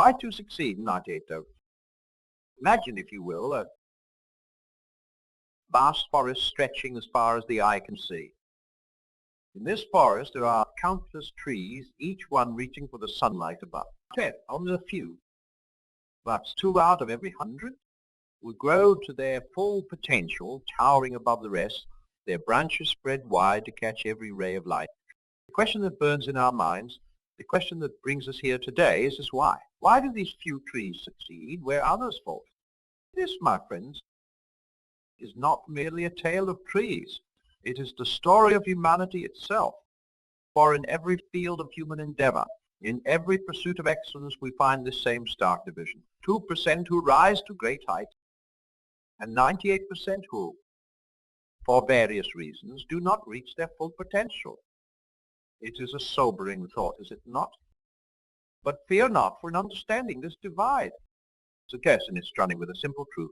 Why to succeed in 98 though? Imagine, if you will, a vast forest stretching as far as the eye can see. In this forest there are countless trees, each one reaching for the sunlight above. 10, only a few, perhaps 2 out of every 100, will grow to their full potential, towering above the rest, their branches spread wide to catch every ray of light. The question that burns in our minds, the question that brings us here today is this: why? Why do these few trees succeed where others fall? This, my friends, is not merely a tale of trees. It is the story of humanity itself. For in every field of human endeavor, in every pursuit of excellence, we find this same stark division. 2% who rise to great heights, and 98% who, for various reasons, do not reach their full potential. It is a sobering thought, is it not? But fear not, for in understanding this divide, success in its running with a simple truth.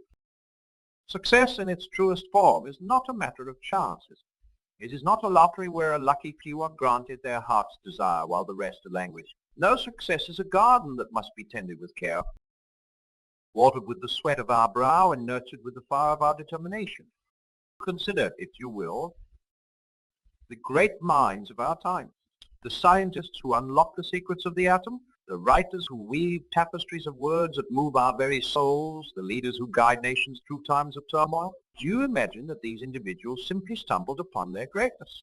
Success in its truest form is not a matter of chances. It is not a lottery where a lucky few are granted their heart's desire while the rest are languished. No, success is a garden that must be tended with care, watered with the sweat of our brow and nurtured with the fire of our determination. Consider, if you will, the great minds of our time, the scientists who unlock the secrets of the atom, the writers who weave tapestries of words that move our very souls, the leaders who guide nations through times of turmoil. Do you imagine that these individuals simply stumbled upon their greatness?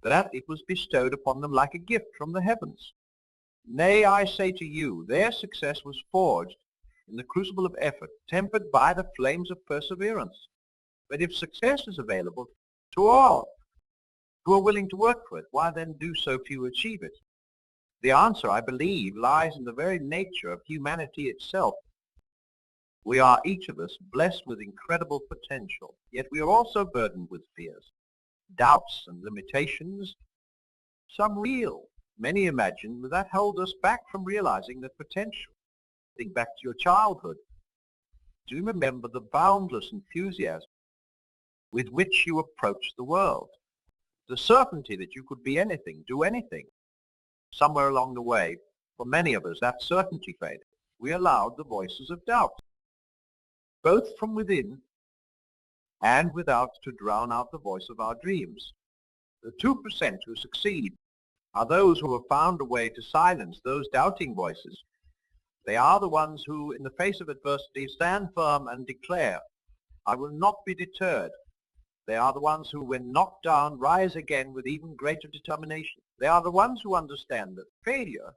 That it was bestowed upon them like a gift from the heavens? Nay, I say to you, their success was forged in the crucible of effort, tempered by the flames of perseverance. But if success is available to all who are willing to work for it, why then do so few achieve it? The answer, I believe, lies in the very nature of humanity itself. We are each of us blessed with incredible potential, yet we are also burdened with fears, doubts and limitations, some real, many imagined, that hold us back from realizing that potential. Think back to your childhood. Do you remember the boundless enthusiasm with which you approached the world? The certainty that you could be anything, do anything. Somewhere along the way, for many of us, that certainty faded. We allowed the voices of doubt, both from within and without, to drown out the voice of our dreams. The 2% who succeed are those who have found a way to silence those doubting voices. They are the ones who, in the face of adversity, stand firm and declare, "I will not be deterred." They are the ones who, when knocked down, rise again with even greater determination. They are the ones who understand that failure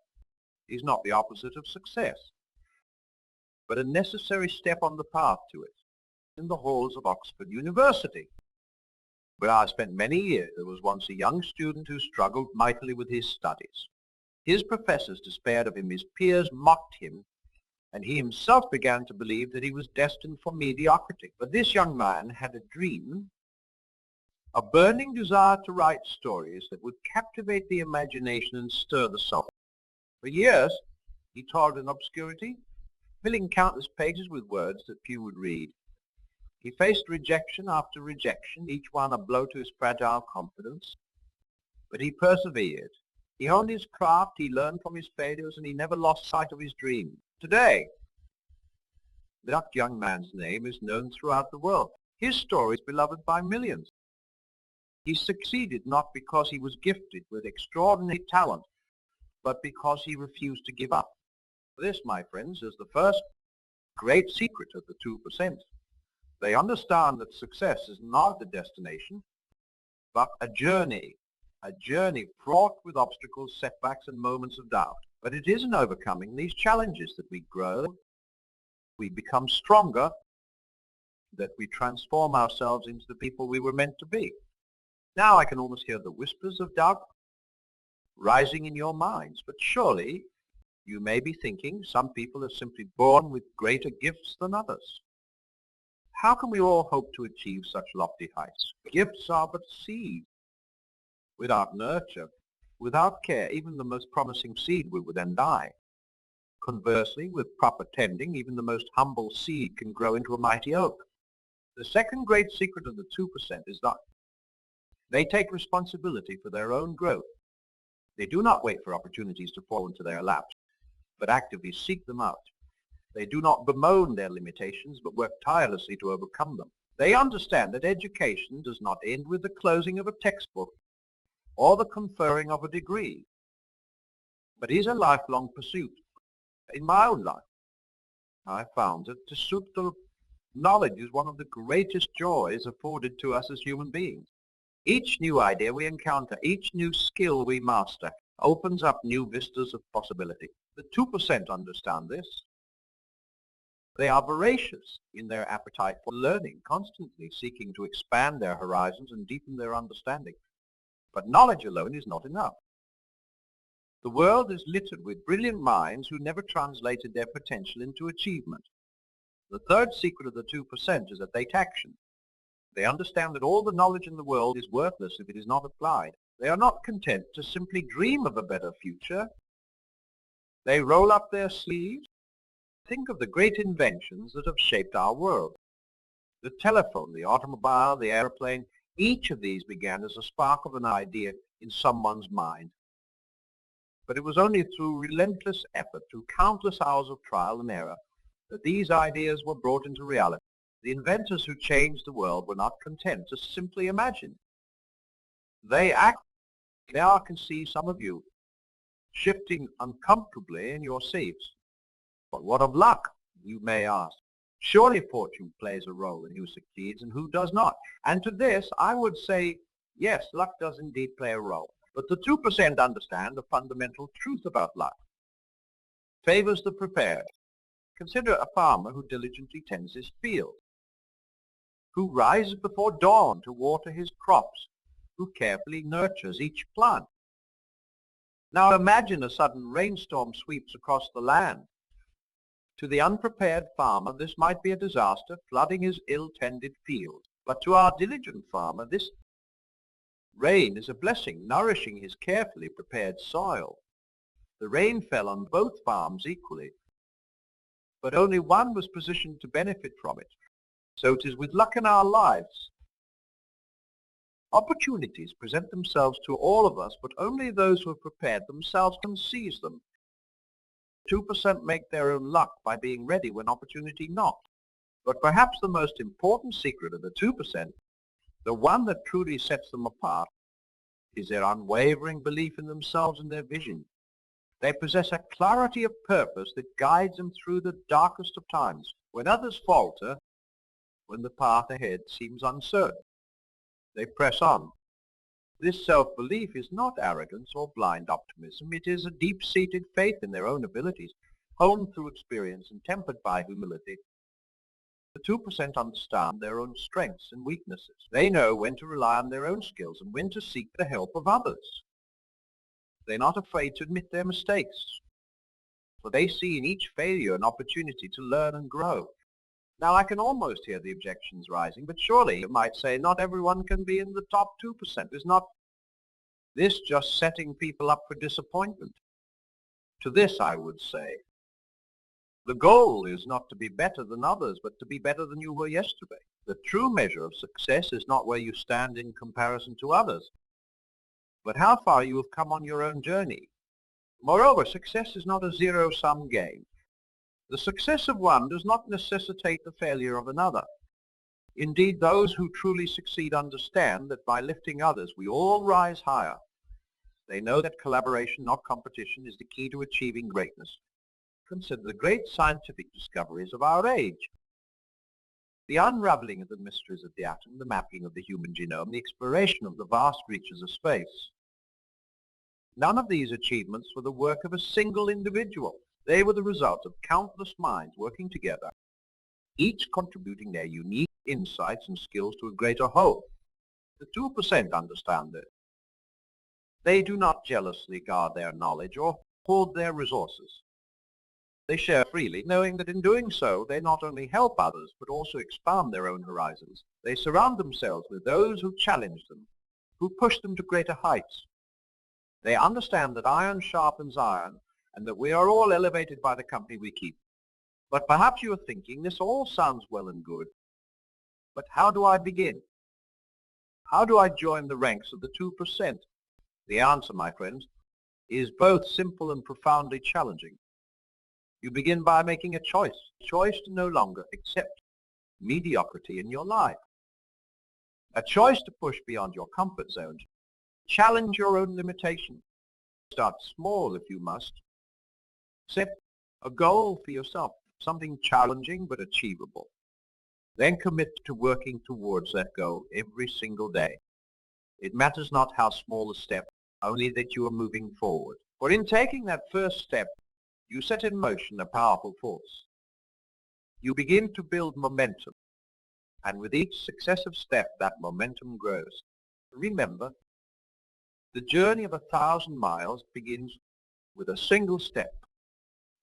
is not the opposite of success, but a necessary step on the path to it. In the halls of Oxford University, where I spent many years, there was once a young student who struggled mightily with his studies. His professors despaired of him, his peers mocked him, and he himself began to believe that he was destined for mediocrity. But this young man had a dream, a burning desire to write stories that would captivate the imagination and stir the soul. For years, he toiled in obscurity, filling countless pages with words that few would read. He faced rejection after rejection, each one a blow to his fragile confidence. But he persevered. He honed his craft, he learned from his failures, and he never lost sight of his dream. Today, that young man's name is known throughout the world. His story is beloved by millions. He succeeded not because he was gifted with extraordinary talent, but because he refused to give up. This, my friends, is the first great secret of the 2%. They understand that success is not the destination, but a journey fraught with obstacles, setbacks, and moments of doubt. But it is in overcoming these challenges that we grow, we become stronger, that we transform ourselves into the people we were meant to be. Now I can almost hear the whispers of doubt rising in your minds, but surely you may be thinking some people are simply born with greater gifts than others. How can we all hope to achieve such lofty heights? Gifts are but seeds. Without nurture, without care, even the most promising seed will then die. Conversely, with proper tending, even the most humble seed can grow into a mighty oak. The second great secret of the 2% is that they take responsibility for their own growth. They do not wait for opportunities to fall into their laps, but actively seek them out. They do not bemoan their limitations, but work tirelessly to overcome them. They understand that education does not end with the closing of a textbook or the conferring of a degree, but is a lifelong pursuit. In my own life, I found that pursuit of knowledge is one of the greatest joys afforded to us as human beings. Each new idea we encounter, each new skill we master, opens up new vistas of possibility. The 2% understand this. They are voracious in their appetite for learning, constantly seeking to expand their horizons and deepen their understanding. But knowledge alone is not enough. The world is littered with brilliant minds who never translated their potential into achievement. The third secret of the 2% is that they take action. They understand that all the knowledge in the world is worthless if it is not applied. They are not content to simply dream of a better future. They roll up their sleeves. Think of the great inventions that have shaped our world. The telephone, the automobile, the airplane, each of these began as a spark of an idea in someone's mind. But it was only through relentless effort, through countless hours of trial and error, that these ideas were brought into reality. The inventors who changed the world were not content to simply imagine. They acted. Now I can see some of you shifting uncomfortably in your seats. But what of luck, you may ask? Surely fortune plays a role in who succeeds and who does not. And to this I would say, yes, luck does indeed play a role. But the 2% understand the fundamental truth about luck. Favors the prepared. Consider a farmer who diligently tends his field, who rises before dawn to water his crops, who carefully nurtures each plant. Now imagine a sudden rainstorm sweeps across the land. To the unprepared farmer, this might be a disaster, flooding his ill-tended field. But to our diligent farmer, this rain is a blessing, nourishing his carefully prepared soil. The rain fell on both farms equally, but only one was positioned to benefit from it. So it is with luck in our lives. Opportunities present themselves to all of us, but only those who have prepared themselves can seize them. 2% make their own luck by being ready when opportunity knocks. But perhaps the most important secret of the 2%, the one that truly sets them apart, is their unwavering belief in themselves and their vision. They possess a clarity of purpose that guides them through the darkest of times, when others falter, when the path ahead seems uncertain. They press on. This self-belief is not arrogance or blind optimism. It is a deep-seated faith in their own abilities, honed through experience and tempered by humility. The 2% understand their own strengths and weaknesses. They know when to rely on their own skills and when to seek the help of others. They're not afraid to admit their mistakes, for they see in each failure an opportunity to learn and grow. Now I can almost hear the objections rising, but surely you might say not everyone can be in the top 2%. Is not this just setting people up for disappointment? To this I would say, the goal is not to be better than others, but to be better than you were yesterday. The true measure of success is not where you stand in comparison to others, but how far you have come on your own journey. Moreover, success is not a zero-sum game. The success of one does not necessitate the failure of another. Indeed, those who truly succeed understand that by lifting others, we all rise higher. They know that collaboration, not competition, is the key to achieving greatness. Consider the great scientific discoveries of our age. The unraveling of the mysteries of the atom, the mapping of the human genome, the exploration of the vast reaches of space. None of these achievements were the work of a single individual. They were the result of countless minds working together, each contributing their unique insights and skills to a greater whole. The 2% understand this. They do not jealously guard their knowledge or hoard their resources. They share freely, knowing that in doing so, they not only help others, but also expand their own horizons. They surround themselves with those who challenge them, who push them to greater heights. They understand that iron sharpens iron, and that we are all elevated by the company we keep. But perhaps you are thinking, this all sounds well and good, but how do I begin? How do I join the ranks of the 2%? The answer, my friends, is both simple and profoundly challenging. You begin by making a choice to no longer accept mediocrity in your life, a choice to push beyond your comfort zone, challenge your own limitations. Start small if you must. Set a goal for yourself, something challenging but achievable. Then commit to working towards that goal every single day. It matters not how small a step, only that you are moving forward. For in taking that first step, you set in motion a powerful force. You begin to build momentum, and with each successive step, that momentum grows. Remember, the journey of 1,000 miles begins with a single step.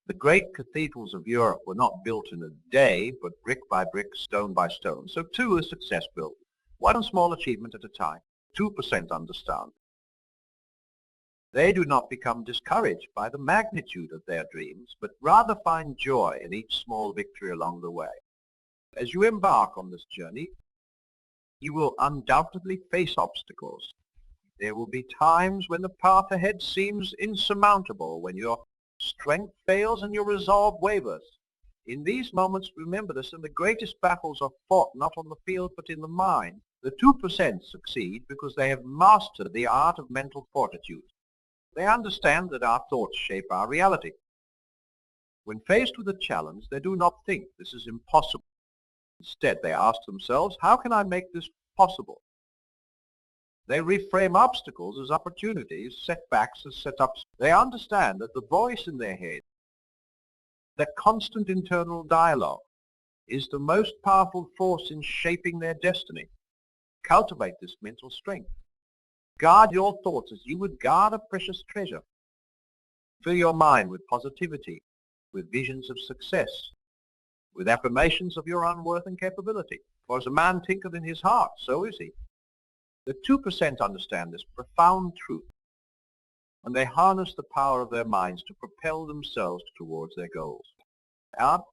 The great cathedrals of Europe were not built in a day, but brick by brick, stone by stone. So too is success built, one small achievement at a time. 2% understand. They do not become discouraged by the magnitude of their dreams, but rather find joy in each small victory along the way. As you embark on this journey, you will undoubtedly face obstacles. There will be times when the path ahead seems insurmountable, when your strength fails and your resolve wavers. In these moments, remember this, and the greatest battles are fought not on the field but in the mind. The 2% succeed because they have mastered the art of mental fortitude. They understand that our thoughts shape our reality. When faced with a challenge, they do not think this is impossible. Instead, they ask themselves, how can I make this possible? They reframe obstacles as opportunities, setbacks as setups. They understand that the voice in their head, that constant internal dialogue, is the most powerful force in shaping their destiny. Cultivate this mental strength. Guard your thoughts as you would guard a precious treasure. Fill your mind with positivity, with visions of success, with affirmations of your own worth and capability. For as a man thinketh in his heart, so is he. The 2% understand this profound truth, and they harness the power of their minds to propel themselves towards their goals. Now,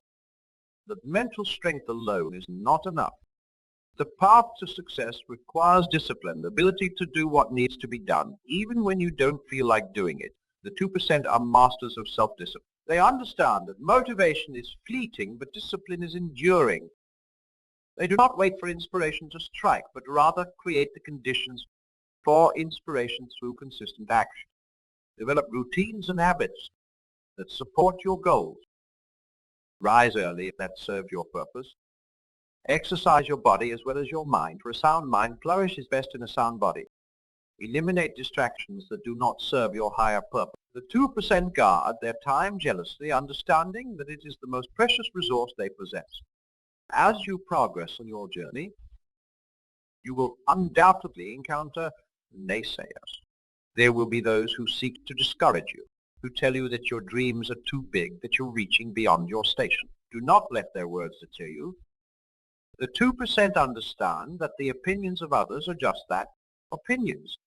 the mental strength alone is not enough. The path to success requires discipline, the ability to do what needs to be done, even when you don't feel like doing it. The 2% are masters of self-discipline. They understand that motivation is fleeting, but discipline is enduring. They do not wait for inspiration to strike, but rather create the conditions for inspiration through consistent action. Develop routines and habits that support your goals. Rise early if that serves your purpose. Exercise your body as well as your mind, for a sound mind flourishes best in a sound body. Eliminate distractions that do not serve your higher purpose. The 2% guard their time jealously, understanding that it is the most precious resource they possess. As you progress on your journey, you will undoubtedly encounter naysayers. There will be those who seek to discourage you, who tell you that your dreams are too big, that you're reaching beyond your station. Do not let their words deter you. The 2% understand that the opinions of others are just that, opinions.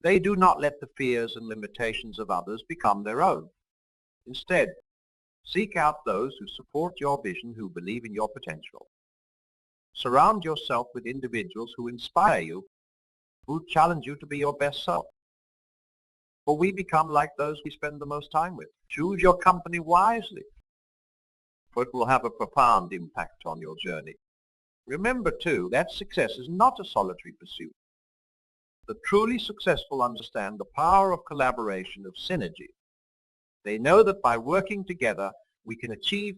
They do not let the fears and limitations of others become their own. Instead, seek out those who support your vision, who believe in your potential. Surround yourself with individuals who inspire you, who challenge you to be your best self. For we become like those we spend the most time with. Choose your company wisely, for it will have a profound impact on your journey. Remember, too, that success is not a solitary pursuit. The truly successful understand the power of collaboration, of synergy. They know that by working together, we can achieve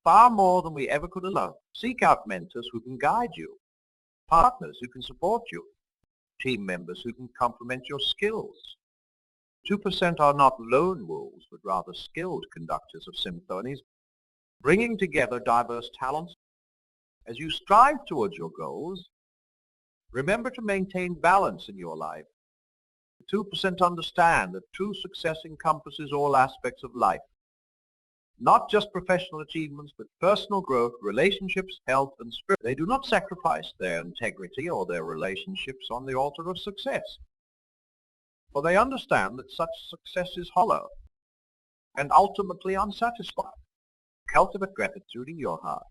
far more than we ever could alone. Seek out mentors who can guide you, partners who can support you, team members who can complement your skills. 2% are not lone wolves, but rather skilled conductors of symphonies, bringing together diverse talents. As you strive towards your goals, remember to maintain balance in your life. 2% understand that true success encompasses all aspects of life, not just professional achievements, but personal growth, relationships, health, and spirit. They do not sacrifice their integrity or their relationships on the altar of success, for they understand that such success is hollow and ultimately unsatisfying. Cultivate gratitude in your heart.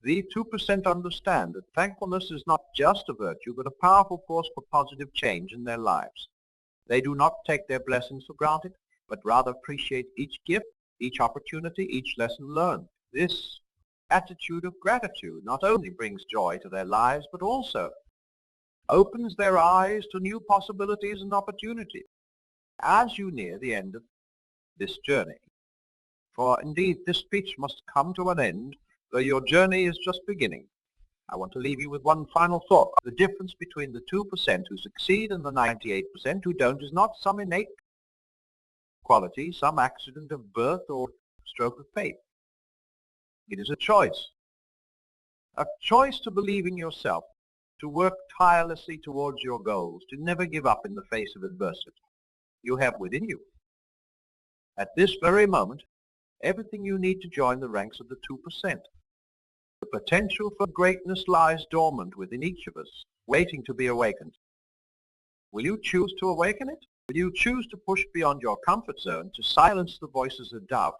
The 2% understand that thankfulness is not just a virtue, but a powerful force for positive change in their lives. They do not take their blessings for granted, but rather appreciate each gift each opportunity, each lesson learned. This attitude of gratitude not only brings joy to their lives, but also opens their eyes to new possibilities and opportunities as you near the end of this journey. For indeed, this speech must come to an end, though your journey is just beginning. I want to leave you with one final thought. The difference between the 2% who succeed and the 98% who don't is not some innate quality, some accident of birth or stroke of fate. It is a choice. A choice to believe in yourself, to work tirelessly towards your goals, to never give up in the face of adversity. You have within you, at this very moment, everything you need to join the ranks of the 2%. The potential for greatness lies dormant within each of us, waiting to be awakened. Will you choose to awaken it? Will you choose to push beyond your comfort zone, to silence the voices of doubt,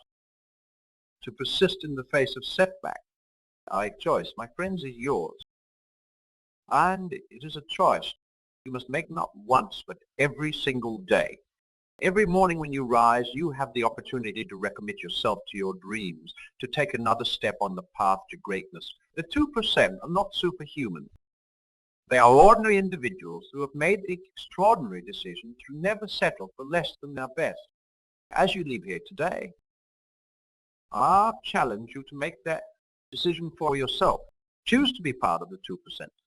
to persist in the face of setback? Our choice, my friends, is yours. And it is a choice you must make not once, but every single day. Every morning when you rise, you have the opportunity to recommit yourself to your dreams, to take another step on the path to greatness. The 2% are not superhuman. They are ordinary individuals who have made the extraordinary decision to never settle for less than their best. As you leave here today, I challenge you to make that decision for yourself. Choose to be part of the 2%.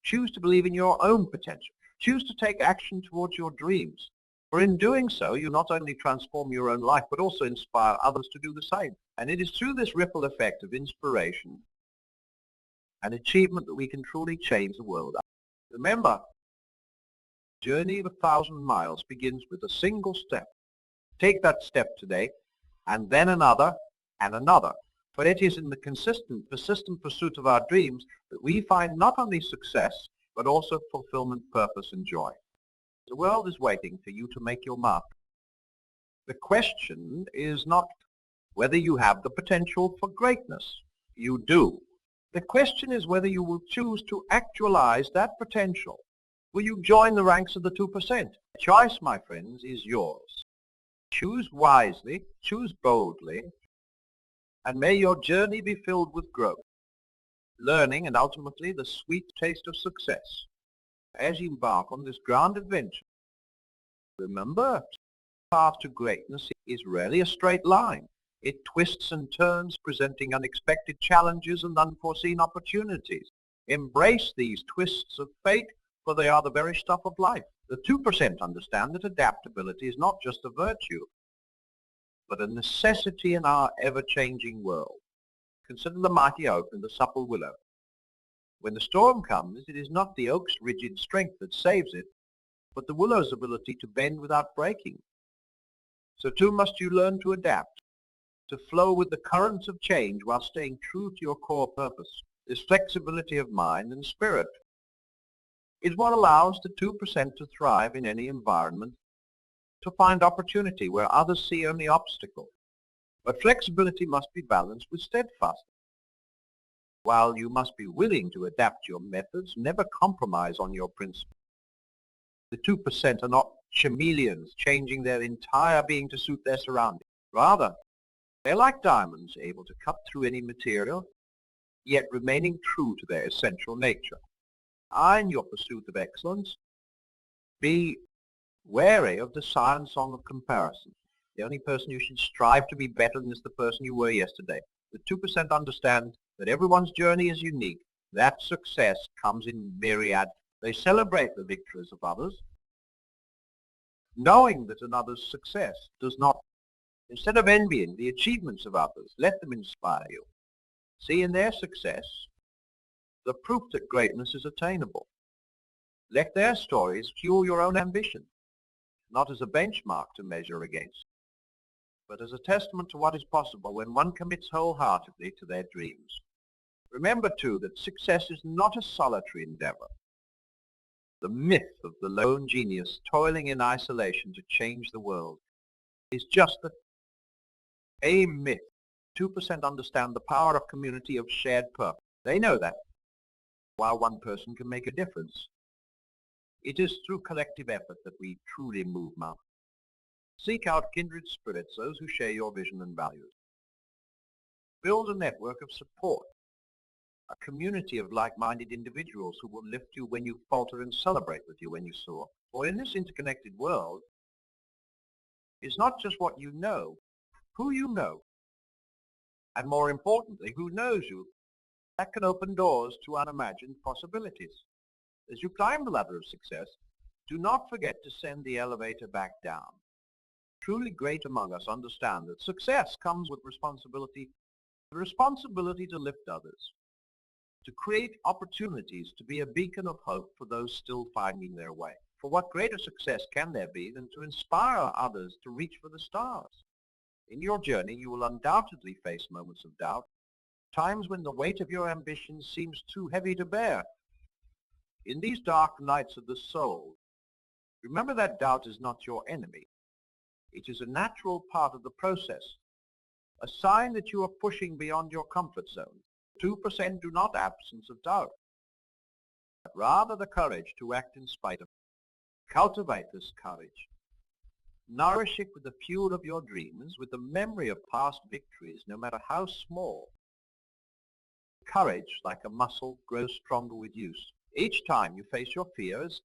Choose to believe in your own potential. Choose to take action towards your dreams. For in doing so, you not only transform your own life, but also inspire others to do the same. And it is through this ripple effect of inspiration and achievement that we can truly change the world. Remember, the journey of 1,000 miles begins with a single step. Take that step today, and then another, and another. For it is in the consistent, persistent pursuit of our dreams that we find not only success, but also fulfillment, purpose, and joy. The world is waiting for you to make your mark. The question is not whether you have the potential for greatness. You do. The question is whether you will choose to actualize that potential. Will you join the ranks of the 2%? The choice, my friends, is yours. Choose wisely, choose boldly, and may your journey be filled with growth, learning, and ultimately the sweet taste of success. As you embark on this grand adventure, remember, the path to greatness is rarely a straight line. It twists and turns, presenting unexpected challenges and unforeseen opportunities. Embrace these twists of fate, for they are the very stuff of life. The 2% understand that adaptability is not just a virtue, but a necessity in our ever-changing world. Consider the mighty oak and the supple willow. When the storm comes, it is not the oak's rigid strength that saves it, but the willow's ability to bend without breaking. So too must you learn to adapt, to flow with the currents of change while staying true to your core purpose. This flexibility of mind and spirit is what allows the 2% to thrive in any environment, to find opportunity where others see only obstacle. But flexibility must be balanced with steadfastness. While you must be willing to adapt your methods, never compromise on your principles. The 2% are not chameleons changing their entire being to suit their surroundings. Rather, they're like diamonds, able to cut through any material, yet remaining true to their essential nature. In your pursuit of excellence, be wary of the silent song of comparison. The only person you should strive to be better than is the person you were yesterday. The 2% understand that everyone's journey is unique. That success comes in myriad. They celebrate the victories of others, knowing that another's success does not. Instead of envying the achievements of others, let them inspire you. See in their success the proof that greatness is attainable. Let their stories fuel your own ambition, not as a benchmark to measure against, but as a testament to what is possible when one commits wholeheartedly to their dreams. Remember, too, that success is not a solitary endeavor. The myth of the lone genius toiling in isolation to change the world is just a myth. 2% understand the power of community, of shared purpose. They know that while one person can make a difference, it is through collective effort that we truly move mountains. Seek out kindred spirits, those who share your vision and values. Build a network of support, a community of like-minded individuals who will lift you when you falter and celebrate with you when you soar. For in this interconnected world, it's not just what you know, who you know, and more importantly, who knows you, that can open doors to unimagined possibilities. As you climb the ladder of success, do not forget to send the elevator back down. Truly great among us understand that success comes with responsibility, the responsibility to lift others, to create opportunities to be a beacon of hope for those still finding their way. For what greater success can there be than to inspire others to reach for the stars? In your journey, you will undoubtedly face moments of doubt, times when the weight of your ambition seems too heavy to bear. In these dark nights of the soul, remember that doubt is not your enemy. It is a natural part of the process, a sign that you are pushing beyond your comfort zone. 2% do not absence of doubt, but rather the courage to act in spite of it. Cultivate this courage. Nourish it with the fuel of your dreams, with the memory of past victories, no matter how small. Courage, like a muscle, grows stronger with use. Each time you face your fears,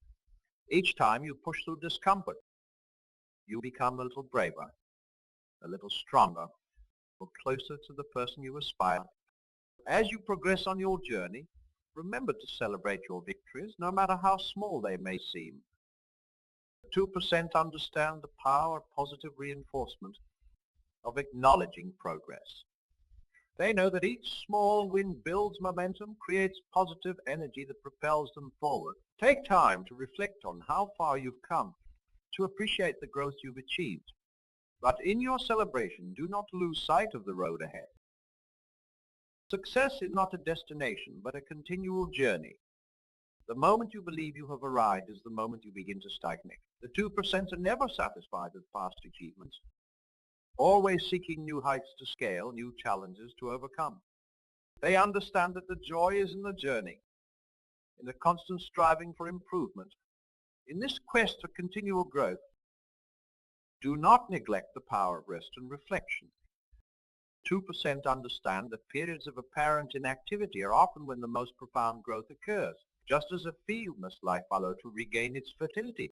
each time you push through discomfort, you become a little braver, a little stronger, or closer to the person you aspire. As you progress on your journey, remember to celebrate your victories, no matter how small they may seem. 2% understand the power of positive reinforcement, of acknowledging progress. They know that each small win builds momentum, creates positive energy that propels them forward. Take time to reflect on how far you've come, to appreciate the growth you've achieved. But in your celebration, do not lose sight of the road ahead. Success is not a destination, but a continual journey. The moment you believe you have arrived is the moment you begin to stagnate. The 2% are never satisfied with past achievements, always seeking new heights to scale, new challenges to overcome. They understand that the joy is in the journey, in the constant striving for improvement. In this quest for continual growth, do not neglect the power of rest and reflection. 2% understand that periods of apparent inactivity are often when the most profound growth occurs, just as a field must lie fallow to regain its fertility.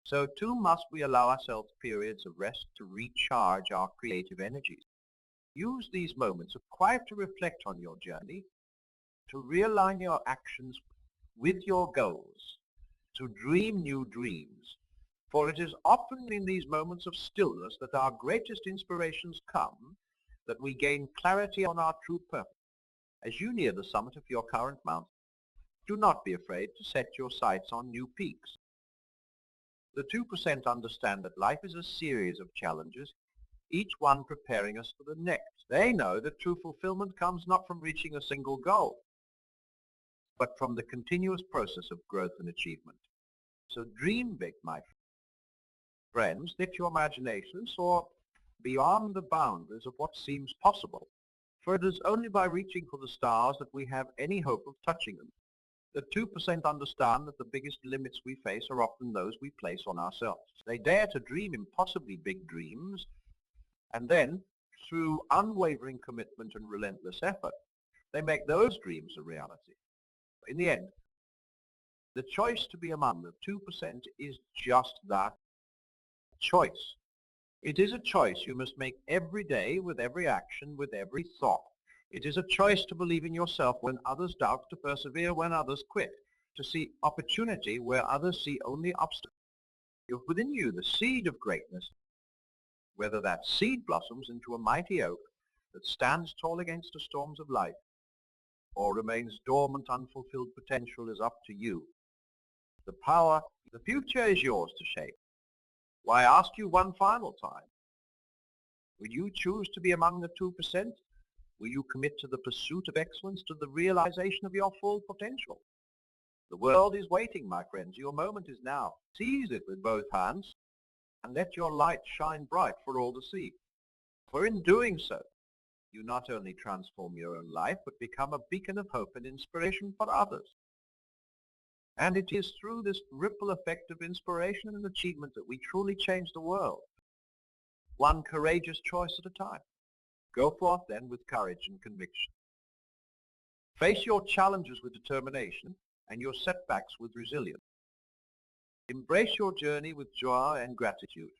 So too must we allow ourselves periods of rest to recharge our creative energies. Use these moments of quiet to reflect on your journey, to realign your actions with your goals, to dream new dreams. For it is often in these moments of stillness that our greatest inspirations come, that we gain clarity on our true purpose. As you near the summit of your current mountain, do not be afraid to set your sights on new peaks. The 2% understand that life is a series of challenges, each one preparing us for the next. They know that true fulfillment comes not from reaching a single goal, but from the continuous process of growth and achievement. So dream big, my friends. Lift your imagination and soar beyond the boundaries of what seems possible. For it is only by reaching for the stars that we have any hope of touching them. The 2% understand that the biggest limits we face are often those we place on ourselves. They dare to dream impossibly big dreams, and then, through unwavering commitment and relentless effort, they make those dreams a reality. In the end, the choice to be among the 2% is just that, choice. It is a choice you must make every day, with every action, with every thought. It is a choice to believe in yourself when others doubt, to persevere when others quit, to see opportunity where others see only obstacles. If within you the seed of greatness, whether that seed blossoms into a mighty oak that stands tall against the storms of life, or remains dormant, unfulfilled potential, is up to you. The power, the future is yours to shape. Why, I ask you one final time. Will you choose to be among the 2%? Will you commit to the pursuit of excellence, to the realization of your full potential? The world is waiting, my friends. Your moment is now. Seize it with both hands and let your light shine bright for all to see. For in doing so, you not only transform your own life, but become a beacon of hope and inspiration for others. And it is through this ripple effect of inspiration and achievement that we truly change the world, one courageous choice at a time. Go forth then with courage and conviction. Face your challenges with determination and your setbacks with resilience. Embrace your journey with joy and gratitude.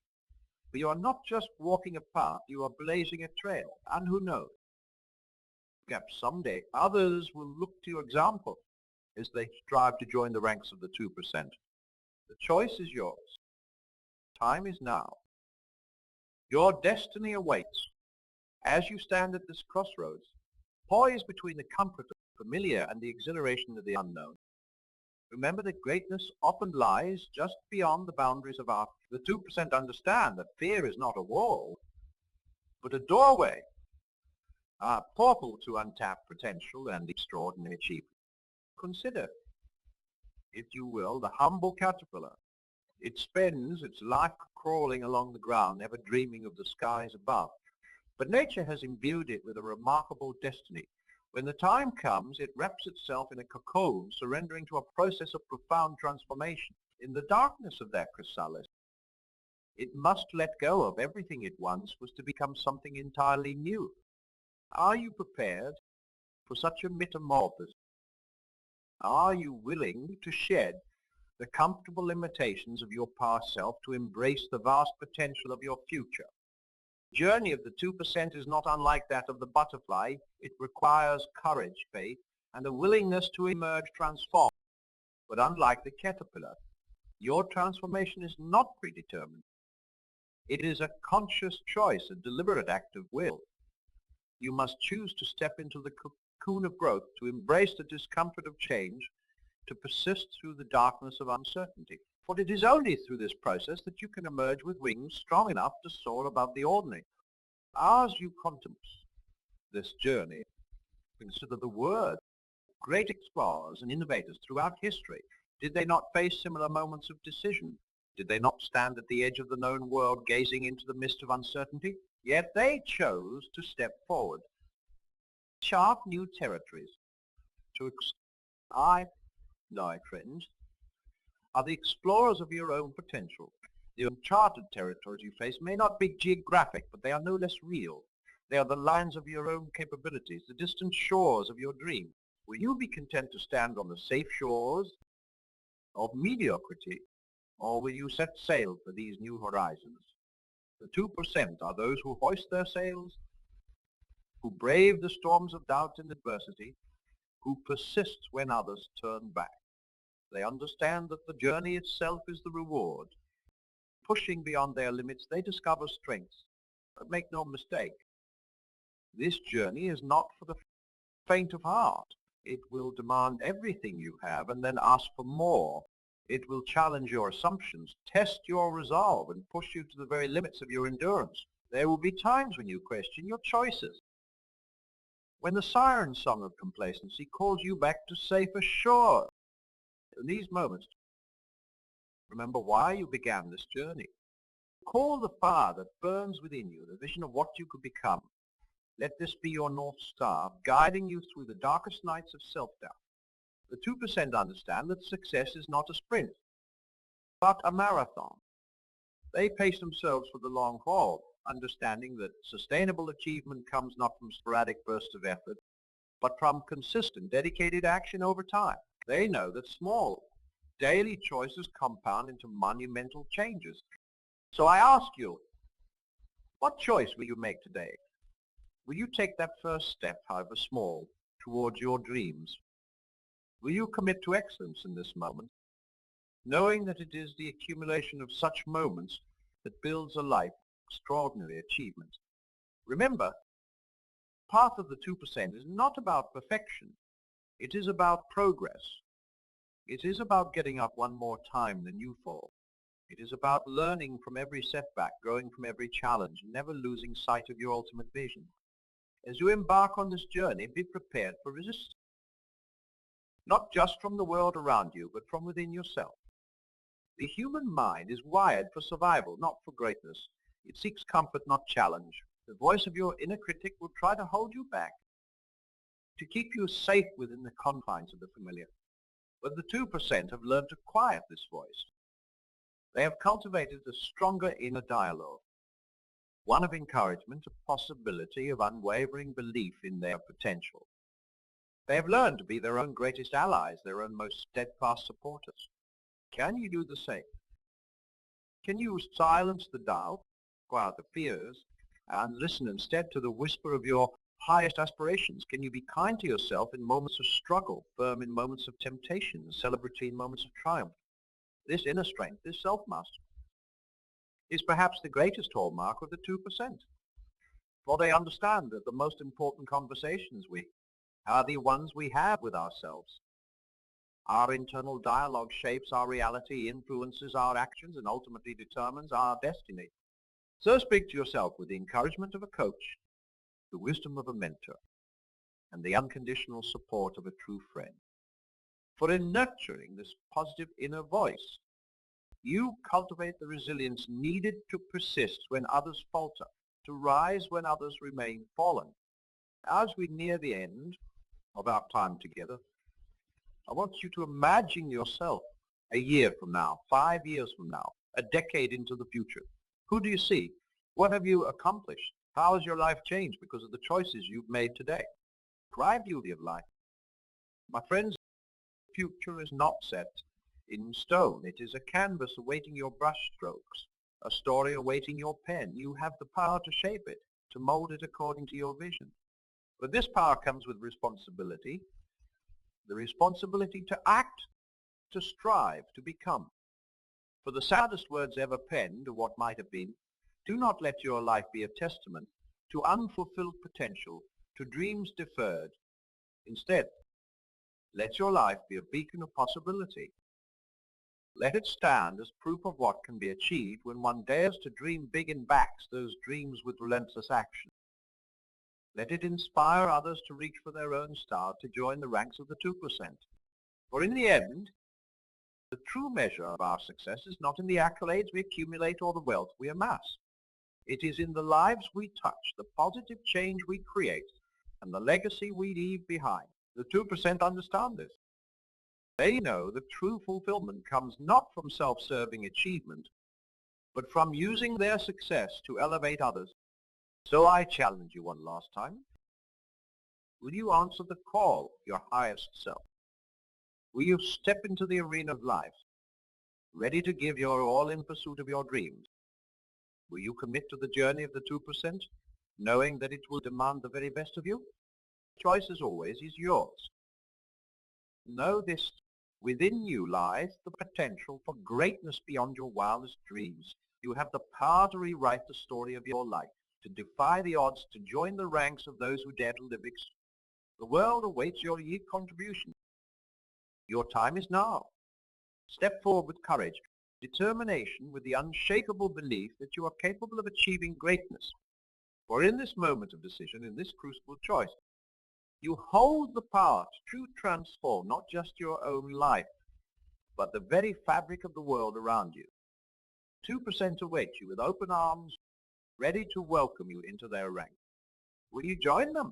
For you are not just walking a path, you are blazing a trail. And who knows, perhaps someday others will look to your example as they strive to join the ranks of the 2%. The choice is yours. Time is now. Your destiny awaits. As you stand at this crossroads, poised between the comfort of the familiar and the exhilaration of the unknown, remember that greatness often lies just beyond the boundaries of our... The 2% understand that fear is not a wall, but a doorway, a portal to untapped potential and extraordinary achievement. Consider, if you will, the humble caterpillar. It spends its life crawling along the ground, never dreaming of the skies above. But nature has imbued it with a remarkable destiny. When the time comes, it wraps itself in a cocoon, surrendering to a process of profound transformation. In the darkness of that chrysalis, it must let go of everything it once was to become something entirely new. Are you prepared for such a metamorphosis? Are you willing to shed the comfortable limitations of your past self to embrace the vast potential of your future? The journey of the 2% is not unlike that of the butterfly. It requires courage, faith, and a willingness to emerge transformed. But unlike the caterpillar, your transformation is not predetermined. It is a conscious choice, a deliberate act of will. You must choose to step into the cocoon of growth, to embrace the discomfort of change, to persist through the darkness of uncertainty. For it is only through this process that you can emerge with wings strong enough to soar above the ordinary. As you contemplate this journey, consider the word. Great explorers and innovators throughout history, did they not face similar moments of decision? Did they not stand at the edge of the known world, gazing into the mist of uncertainty? Yet they chose to step forward, chart new territories. My friends, are the explorers of your own potential. The uncharted territories you face may not be geographic, but they are no less real. They are the lines of your own capabilities, the distant shores of your dream. Will you be content to stand on the safe shores of mediocrity, or will you set sail for these new horizons? The 2% are those who hoist their sails, who brave the storms of doubt and adversity, who persist when others turn back. They understand that the journey itself is the reward. Pushing beyond their limits, they discover strengths. But make no mistake, this journey is not for the faint of heart. It will demand everything you have and then ask for more. It will challenge your assumptions, test your resolve, and push you to the very limits of your endurance. There will be times when you question your choices, when the siren song of complacency calls you back to safer shore. In these moments, remember why you began this journey. Call the fire that burns within you, the vision of what you could become. Let this be your North Star, guiding you through the darkest nights of self-doubt. The 2% understand that success is not a sprint, but a marathon. They pace themselves for the long haul, understanding that sustainable achievement comes not from sporadic bursts of effort, but from consistent, dedicated action over time. They know that small, daily choices compound into monumental changes. So I ask you, what choice will you make today? Will you take that first step, however small, towards your dreams? Will you commit to excellence in this moment, knowing that it is the accumulation of such moments that builds a life of extraordinary achievement? Remember, path of the 2% is not about perfection. It is about progress. It is about getting up one more time than you fall. It is about learning from every setback, growing from every challenge, never losing sight of your ultimate vision. As you embark on this journey, be prepared for resistance. Not just from the world around you, but from within yourself. The human mind is wired for survival, not for greatness. It seeks comfort, not challenge. The voice of your inner critic will try to hold you back, to keep you safe within the confines of the familiar. But the 2% have learned to quiet this voice. They have cultivated a stronger inner dialogue. one of encouragement, a possibility of unwavering belief in their potential. They have learned to be their own greatest allies, their own most steadfast supporters. Can you do the same? Can you silence the doubt, quiet the fears, and listen instead to the whisper of your highest aspirations? Can you be kind to yourself in moments of struggle, firm in moments of temptation, celebratory in moments of triumph? This inner strength, this self-mastery, is perhaps the greatest hallmark of the 2%. For they understand that the most important conversations we are the ones we have with ourselves. Our internal dialogue shapes our reality, influences our actions, and ultimately determines our destiny. So speak to yourself with the encouragement of a coach, the wisdom of a mentor, and the unconditional support of a true friend. For in nurturing this positive inner voice, you cultivate the resilience needed to persist when others falter, to rise when others remain fallen. As we near the end of our time together, I want you to imagine yourself a year from now, 5 years from now, a decade into the future. Who do you see? What have you accomplished? How has your life changed because of the choices you've made today? Cry beauty of life. My friends, the future is not set in stone. It is a canvas awaiting your brush strokes, a story awaiting your pen. You have the power to shape it, to mold it according to your vision. But this power comes with responsibility, the responsibility to act, to strive, to become. For the saddest words ever penned of what might have been, do not let your life be a testament to unfulfilled potential, to dreams deferred. Instead, let your life be a beacon of possibility. Let it stand as proof of what can be achieved when one dares to dream big and backs those dreams with relentless action. Let it inspire others to reach for their own star, to join the ranks of the 2%. For in the end, the true measure of our success is not in the accolades we accumulate or the wealth we amass. It is in the lives we touch, the positive change we create, and the legacy we leave behind. The 2% understand this. They know that true fulfillment comes not from self-serving achievement, but from using their success to elevate others. So I challenge you one last time. Will you answer the call of your highest self? Will you step into the arena of life, ready to give your all in pursuit of your dreams? Will you commit to the journey of the 2%, knowing that it will demand the very best of you? The choice, as always, is yours. Know this, within you lies the potential for greatness beyond your wildest dreams. You have the power to rewrite the story of your life, to defy the odds, to join the ranks of those who dare to live. The world awaits your unique contribution. Your time is now. Step forward with courage, determination, with the unshakable belief that you are capable of achieving greatness. For in this moment of decision, in this crucible choice, you hold the power to transform not just your own life, but the very fabric of the world around you. 2% await you with open arms, ready to welcome you into their ranks. Will you join them?